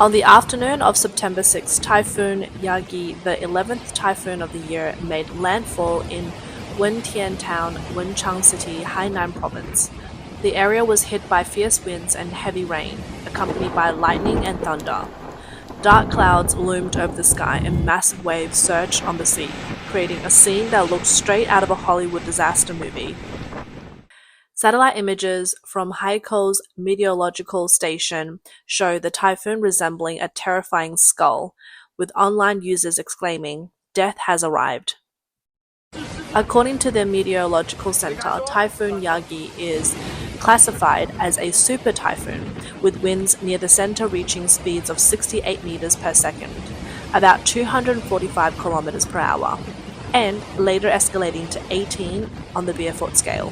On the afternoon of September 6, Typhoon Yagi, the 11th typhoon of the year, made landfall in Wengtian Town, Wenchang City, Hainan Province. The area was hit by fierce winds and heavy rain, accompanied by lightning and thunder. Dark clouds loomed over the sky and massive waves surged on the sea, creating a scene that looked straight out of a Hollywood disaster movie. Satellite images from Haikou's meteorological station show the typhoon resembling a terrifying skull, with online users exclaiming, "Death has arrived." According to the meteorological center, Typhoon Yagi is classified as a super typhoon, with winds near the center reaching speeds of 68 meters per second, about 245 kilometers per hour, and later escalating to 18 on the Beaufort scale.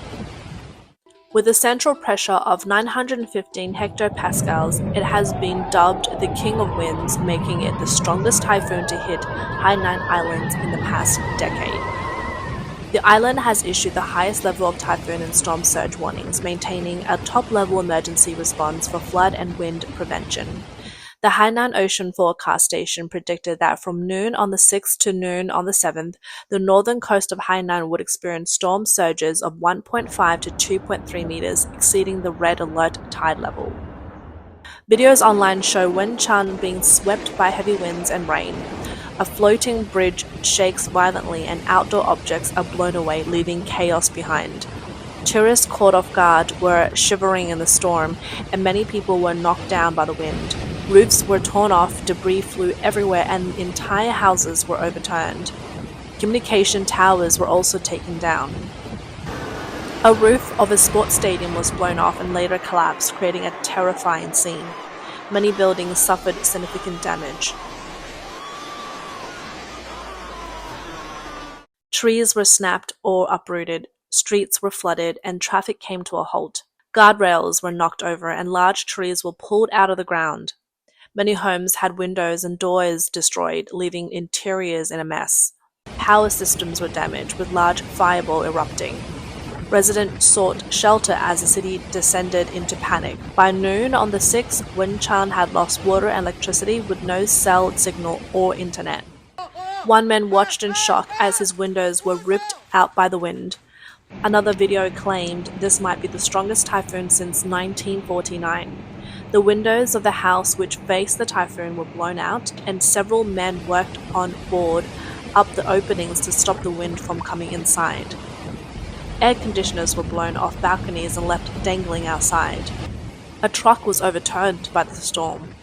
With a central pressure of 915 hectopascals, it has been dubbed the King of Winds, making it the strongest typhoon to hit Hainan Islands in the past decade. The island has issued the highest level of typhoon and storm surge warnings, maintaining a top-level emergency response for flood and wind prevention. The Hainan Ocean Forecast Station predicted that from noon on the 6th to noon on the 7th, the northern coast of Hainan would experience storm surges of 1.5 to 2.3 meters, exceeding the red alert tide level. Videos online show Wenchang being swept by heavy winds and rain. A floating bridge shakes violently and outdoor objects are blown away, leaving chaos behind. Tourists caught off guard were shivering in the storm, and many people were knocked down by the wind. Roofs were torn off, debris flew everywhere, and entire houses were overturned. Communication towers were also taken down. A roof of a sports stadium was blown off and later collapsed, creating a terrifying scene. Many buildings suffered significant damage. Trees were snapped or uprooted, streets were flooded, and traffic came to a halt. Guardrails were knocked over and large trees were pulled out of the ground. Many homes had windows and doors destroyed, leaving interiors in a mess. Power systems were damaged, with large fireball erupting. Residents sought shelter as the city descended into panic. By noon on the 6th, Wenchang had lost water and electricity with no cell signal or internet. One man watched in shock as his windows were ripped out by the wind. Another video claimed this might be the strongest typhoon since 1949. The windows of the house which faced the typhoon were blown out, and several men worked on board up the openings to stop the wind from coming inside. Air conditioners were blown off balconies and left dangling outside. A truck was overturned by the storm.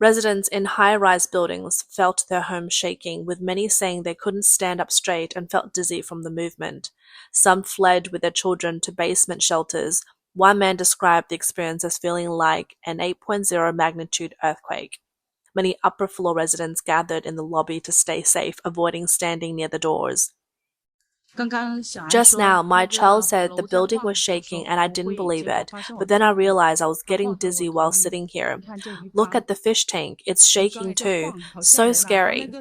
Residents in high-rise buildings felt their homes shaking, with many saying they couldn't stand up straight and felt dizzy from the movement. Some fled with their children to basement shelters. One man described the experience as feeling like an 8.0 magnitude earthquake. Many upper-floor residents gathered in the lobby to stay safe, avoiding standing near the doors. Just now, my child said the building was shaking and I didn't believe it, but then I realized I was getting dizzy while sitting here. Look at the fish tank, it's shaking too. So scary.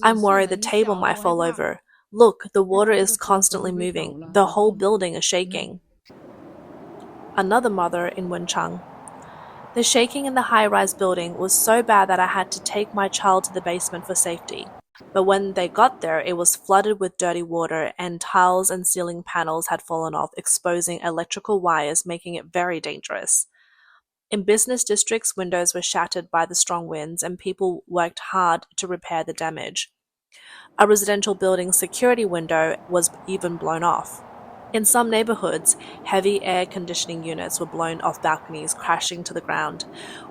I'm worried the table might fall over. Look, the water is constantly moving. The whole building is shaking. Another mother in Wenchang. The shaking in the high-rise building was so bad that I had to take my child to the basement for safety. But when they got there, it was flooded with dirty water, and tiles and ceiling panels had fallen off, exposing electrical wires, making it very dangerous. In business districts, windows were shattered by the strong winds, and people worked hard to repair the damage. A residential building's security window was even blown off. In some neighborhoods, heavy air conditioning units were blown off balconies, crashing to the ground.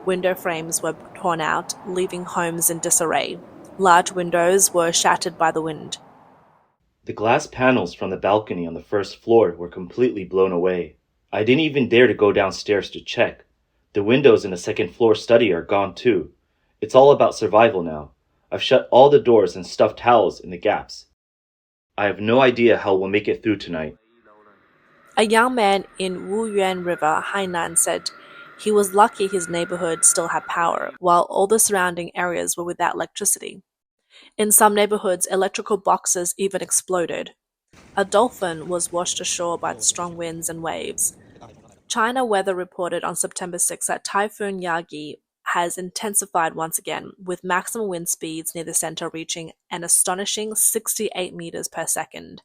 Window frames were torn out, leaving homes in disarray. Large windows were shattered by the wind. The glass panels from the balcony on the first floor were completely blown away. I didn't even dare to go downstairs to check. The windows in the second floor study are gone too. It's all about survival now. I've shut all the doors and stuffed towels in the gaps. I have no idea how we'll make it through tonight. A young man in Wuyuan River, Hainan, said he was lucky his neighborhood still had power, while all the surrounding areas were without electricity. In some neighborhoods, electrical boxes even exploded. A dolphin was washed ashore by the strong winds and waves. China Weather reported on September 6 that Typhoon Yagi has intensified once again, with maximum wind speeds near the center reaching an astonishing 68 meters per second.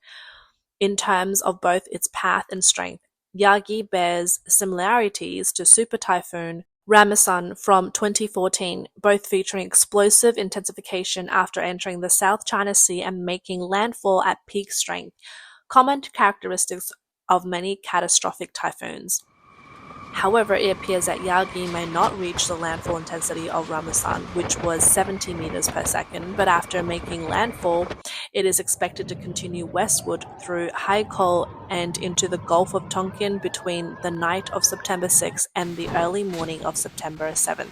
In terms of both its path and strength, Yagi bears similarities to Super Typhoon Ramasan from 2014, both featuring explosive intensification after entering the South China Sea and making landfall at peak strength, common characteristics of many catastrophic typhoons. However, it appears that Yagi may not reach the landfall intensity of Ramasan, which was 70 meters per second, but after making landfall, it is expected to continue westward through Haikou and into the Gulf of Tonkin between the night of September 6th and the early morning of September 7th.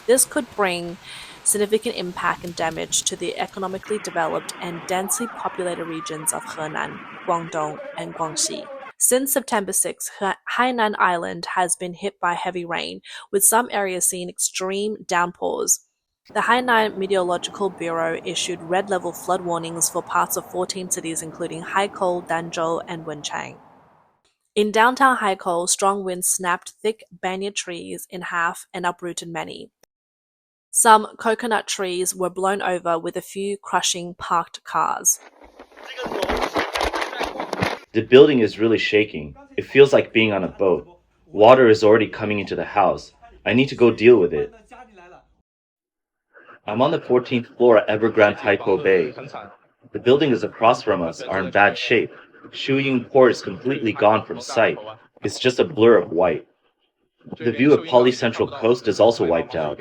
This could bring significant impact and damage to the economically developed and densely populated regions of Hainan, Guangdong, and Guangxi. Since September 6, Hainan Island has been hit by heavy rain, with some areas seeing extreme downpours. The Hainan Meteorological Bureau issued red-level flood warnings for parts of 14 cities including Haikou, Danzhou, and Wenchang. In downtown Haikou, strong winds snapped thick banyan trees in half and uprooted many. Some coconut trees were blown over, with a few crushing parked cars. The building is really shaking. It feels like being on a boat. Water is already coming into the house. I need to go deal with it. I'm on the 14th floor at Evergrande Haikou Bay. The buildings across from us are in bad shape. Shuying Port is completely gone from sight. It's just a blur of white. The view of Poly Central Coast is also wiped out.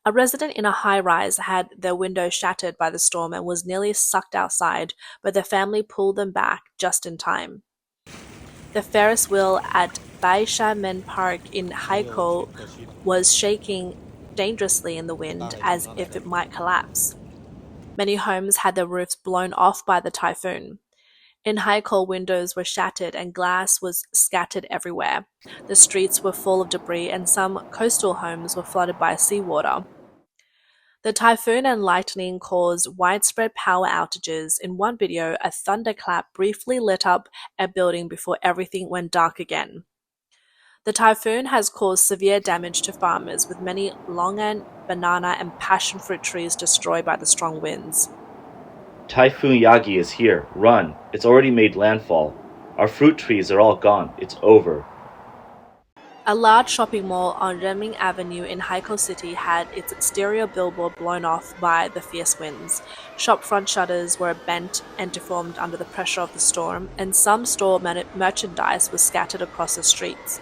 A resident in a high-rise had their window shattered by the storm and was nearly sucked outside, but their family pulled them back just in time. The Ferris wheel at Baishamen Park in Haikou was shaking dangerously in the wind as if it might collapse. Many homes had their roofs blown off by the typhoon. In Haikou, windows were shattered and glass was scattered everywhere. The streets were full of debris and some coastal homes were flooded by seawater. The typhoon and lightning caused widespread power outages. In one video, a thunderclap briefly lit up a building before everything went dark again. The typhoon has caused severe damage to farmers, with many longan, banana, and passion fruit trees destroyed by the strong winds. Typhoon Yagi is here. Run. It's already made landfall. Our fruit trees are all gone. It's over. A large shopping mall on Renmin Avenue in Haikou City had its exterior billboard blown off by the fierce winds. Shopfront shutters were bent and deformed under the pressure of the storm, and some store merchandise was scattered across the streets.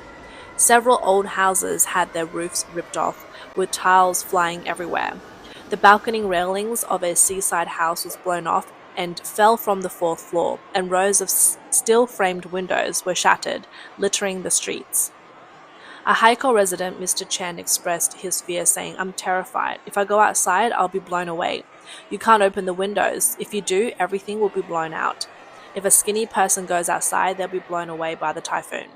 Several old houses had their roofs ripped off, with tiles flying everywhere. The balcony railings of a seaside house was blown off and fell from the 4th floor, and rows of steel-framed windows were shattered, littering the streets. A Haikou resident, Mr. Chen, expressed his fear, saying, "I'm terrified. If I go outside, I'll be blown away. You can't open the windows. If you do, everything will be blown out. If a skinny person goes outside, they'll be blown away by the typhoon."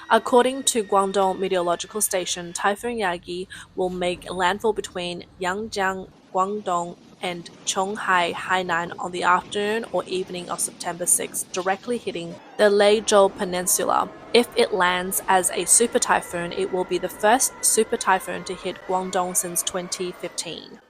According to Guangdong Meteorological Station, Typhoon Yagi will make landfall between Yangjiang, Guangdong, and Chonghai, Hainan on the afternoon or evening of September 6, directly hitting the Leizhou Peninsula. If it lands as a super typhoon, it will be the first super typhoon to hit Guangdong since 2015.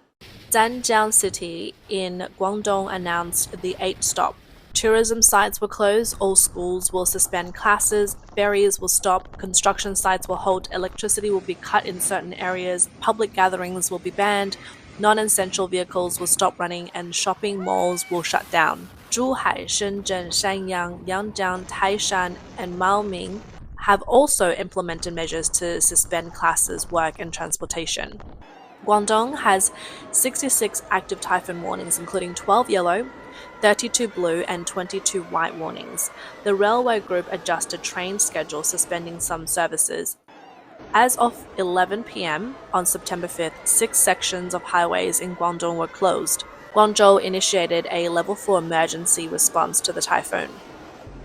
Zhanjiang City in Guangdong announced the 8th stop. Tourism sites will close, all schools will suspend classes, ferries will stop, construction sites will halt, electricity will be cut in certain areas, public gatherings will be banned, non-essential vehicles will stop running, and shopping malls will shut down. Zhuhai, Shenzhen, Shanyang, Yangjiang, Taishan, and Maoming have also implemented measures to suspend classes, work, and transportation. Guangdong has 66 active typhoon warnings, including 12 yellow, 32 blue, and 22 white warnings. The railway group adjusted train schedules, suspending some services. As of 11 p.m. on September 5th, 6 sections of highways in Guangdong were closed. Guangzhou initiated a level 4 emergency response to the typhoon.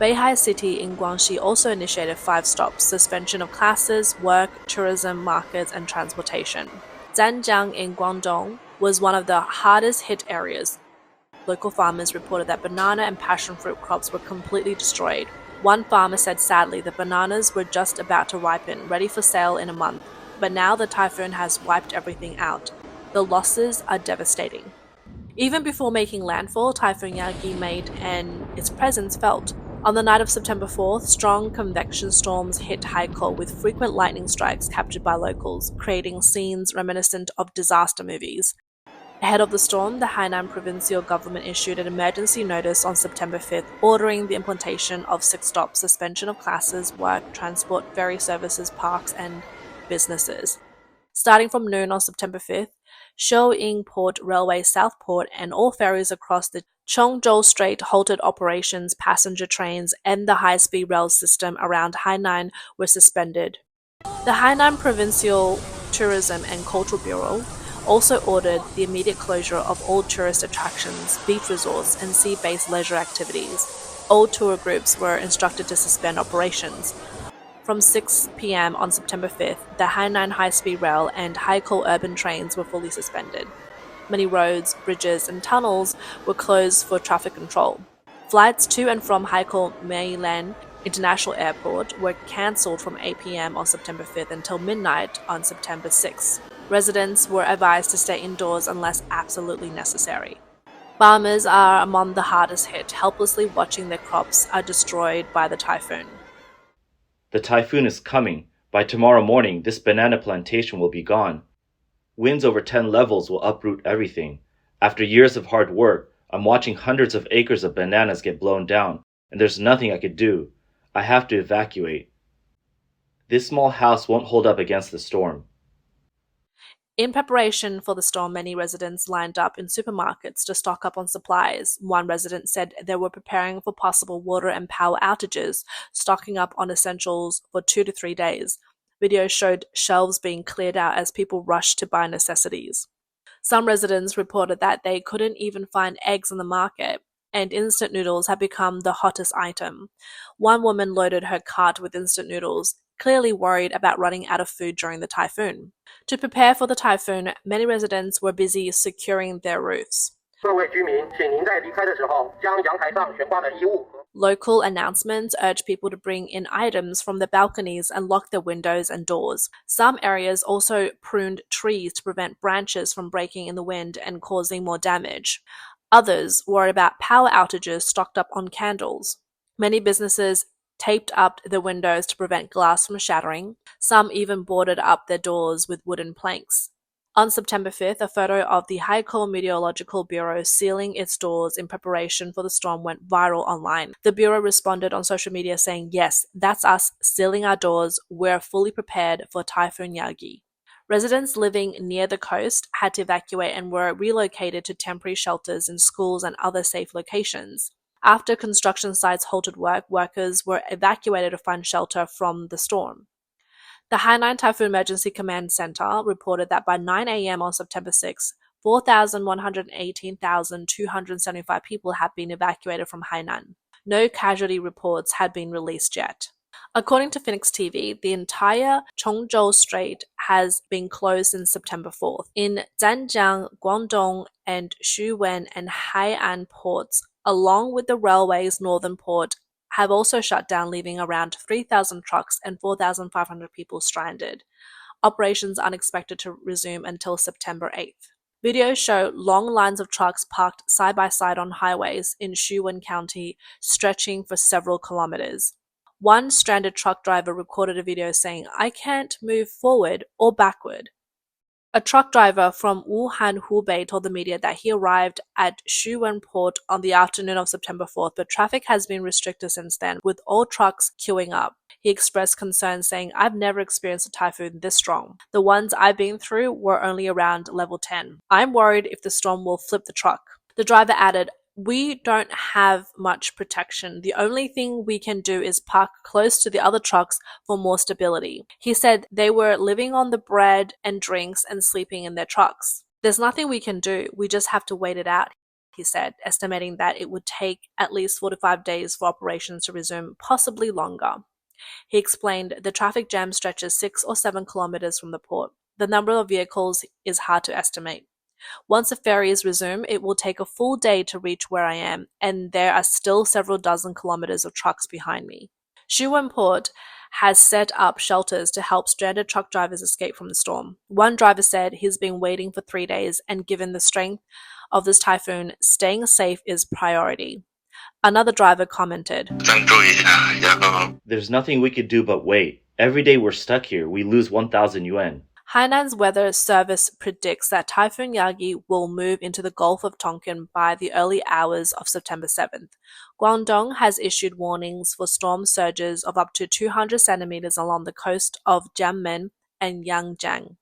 Beihai City in Guangxi also initiated 5 stops, suspension of classes, work, tourism, markets, and transportation. Zhanjiang in Guangdong was one of the hardest hit areas. Local farmers reported that banana and passion fruit crops were completely destroyed. One farmer said sadly the bananas were just about to ripen, ready for sale in a month. but now the typhoon has wiped everything out. The losses are devastating. Even before making landfall, Typhoon Yagi made its presence felt. On the night of September 4th, strong convection storms hit Haikou with frequent lightning strikes captured by locals, creating scenes reminiscent of disaster movies. Ahead of the storm, the Hainan Provincial government issued an emergency notice on September 5th, ordering the implementation of 6-stop suspension of classes, work, transport, ferry services, parks, and businesses. Starting from noon on September 5th, Shou-Ing Port Railway Southport and all ferries across the Chongzhou Strait halted operations, passenger trains, and the high-speed rail system around Hainan were suspended. The Hainan Provincial Tourism and Cultural Bureau also ordered the immediate closure of all tourist attractions, beach resorts, and sea-based leisure activities. All tour groups were instructed to suspend operations. From 6 p.m. on September 5th, the Hainan High-Speed Rail and Haikou urban trains were fully suspended. Many roads, bridges, and tunnels were closed for traffic control. Flights to and from Haikou Meilan International Airport were cancelled from 8 p.m. on September 5th until midnight on September 6th. Residents were advised to stay indoors unless absolutely necessary. Farmers are among the hardest hit, helplessly watching their crops are destroyed by the typhoon. The typhoon is coming. By tomorrow morning, this banana plantation will be gone. Winds over 10 levels will uproot everything. After years of hard work, I'm watching hundreds of acres of bananas get blown down, and there's nothing I could do. I have to evacuate. This small house won't hold up against the storm. In preparation for the storm, many residents lined up in supermarkets to stock up on supplies. One resident said they were preparing for possible water and power outages, stocking up on essentials for 2 to 3 days. Videos showed shelves being cleared out as people rushed to buy necessities. Some residents reported that they couldn't even find eggs in the market, and instant noodles had become the hottest item. One woman loaded her cart with instant noodles, clearly worried about running out of food during the typhoon. To prepare for the typhoon, many residents were busy securing their roofs. Local announcements urged people to bring in items from the balconies and lock their windows and doors. Some areas also pruned trees to prevent branches from breaking in the wind and causing more damage. Others, worried about power outages, stocked up on candles. Many businesses taped up the windows to prevent glass from shattering. Some even boarded up their doors with wooden planks. On September 5th, a photo of the Haikou Meteorological Bureau sealing its doors in preparation for the storm went viral online. The Bureau responded on social media saying, "Yes, that's us sealing our doors. We're fully prepared for Typhoon Yagi." Residents living near the coast had to evacuate and were relocated to temporary shelters in schools and other safe locations. After construction sites halted work, workers were evacuated to find shelter from the storm. The Hainan Typhoon Emergency Command Center reported that by 9 a.m. on September 6, 4,118,275 people had been evacuated from Hainan. No casualty reports had been released yet. According to Phoenix TV, the entire Chongzhou Strait has been closed since September 4th. In Zhanjiang, Guangdong, and Xuwen and Hai'an ports, along with the railway's northern port, have also shut down, leaving around 3,000 trucks and 4,500 people stranded. Operations aren't expected to resume until September 8th. Videos show long lines of trucks parked side by side on highways in Xuwen County, stretching for several kilometers. One stranded truck driver recorded a video saying, "I can't move forward or backward." A truck driver from Wuhan, Hubei told the media that he arrived at Xuwen Port on the afternoon of September 4th, but traffic has been restricted since then, with all trucks queuing up. He expressed concern, saying, "I've never experienced a typhoon this strong. The ones I've been through were only around level 10. I'm worried if the storm will flip the truck." The driver added, "We don't have much protection. The only thing we can do is park close to the other trucks for more stability." He said they were living on the bread and drinks and sleeping in their trucks. "There's nothing we can do. We just have to wait it out," he said, estimating that it would take at least 4 to 5 days for operations to resume, possibly longer. He explained the traffic jam stretches 6 or 7 kilometers from the port. The number of vehicles is hard to estimate. Once the ferries resume, it will take a full day to reach where I am, and there are still several dozen kilometers of trucks behind me. Shuwen Port has set up shelters to help stranded truck drivers escape from the storm. One driver said he's been waiting for 3 days, and given the strength of this typhoon, staying safe is priority. Another driver commented, There's nothing we could do but wait. Every day we're stuck here, we lose 1,000 yuan. Hainan's weather service predicts that Typhoon Yagi will move into the Gulf of Tonkin by the early hours of September 7th. Guangdong has issued warnings for storm surges of up to 200 centimeters along the coast of Jiangmen and Yangjiang.